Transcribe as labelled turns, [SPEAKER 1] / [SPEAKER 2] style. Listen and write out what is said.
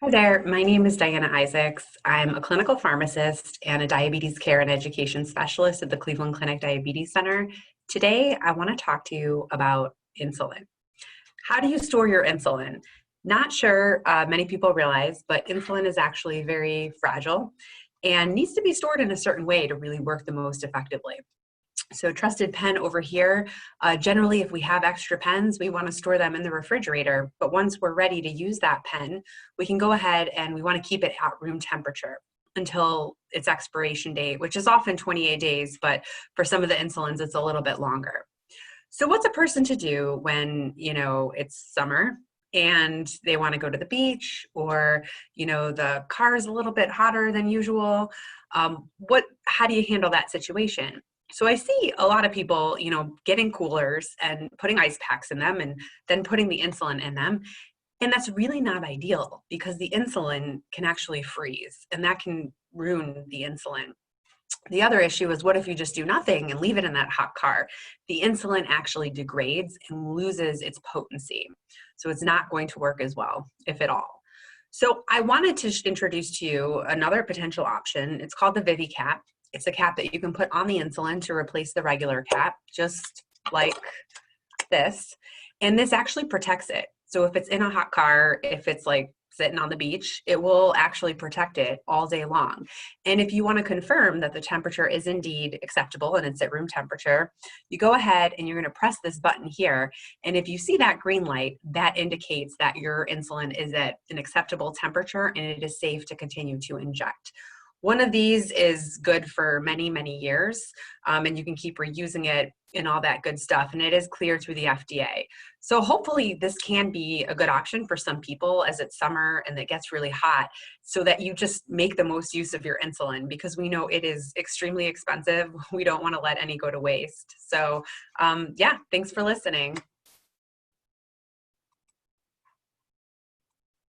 [SPEAKER 1] Hi there, my name is Diana Isaacs. I'm a clinical pharmacist and a diabetes care and education specialist at the Cleveland Clinic Diabetes Center. Today, I want to talk to you about insulin. How do you store your insulin? Not sure many people realize, but insulin is actually very fragile and needs to be stored in a certain way to really work the most effectively. So trusted pen over here. Generally, if we have extra pens, we want to store them in the refrigerator. But once we're ready to use that pen, we can go ahead and we want to keep it at room temperature until its expiration date, which is often 28 days, but for some of the insulins, it's a little bit longer. So what's a person to do when, it's summer and they want to go to the beach, or, the car is a little bit hotter than usual? How do you handle that situation? So I see a lot of people, getting coolers and putting ice packs in them and then putting the insulin in them. And that's really not ideal because the insulin can actually freeze and that can ruin the insulin. The other issue is, what if you just do nothing and leave it in that hot car? The insulin actually degrades and loses its potency. So it's not going to work as well, if at all. So I wanted to introduce to you another potential option. It's called the Vivi cap. It's a cap that you can put on the insulin to replace the regular cap, just like this. And this actually protects it. So if it's in a hot car, if it's like sitting on the beach, it will actually protect it all day long. And if you want to confirm that the temperature is indeed acceptable and it's at room temperature, you go ahead and you're going to press this button here. And if you see that green light, that indicates that your insulin is at an acceptable temperature and it is safe to continue to inject. One of these is good for many, many years, and you can keep reusing it and all that good stuff, and it is cleared through the FDA. So hopefully this can be a good option for some people as it's summer and it gets really hot, so that you just make the most use of your insulin, because we know it is extremely expensive. We don't want to let any go to waste. So yeah, thanks for listening.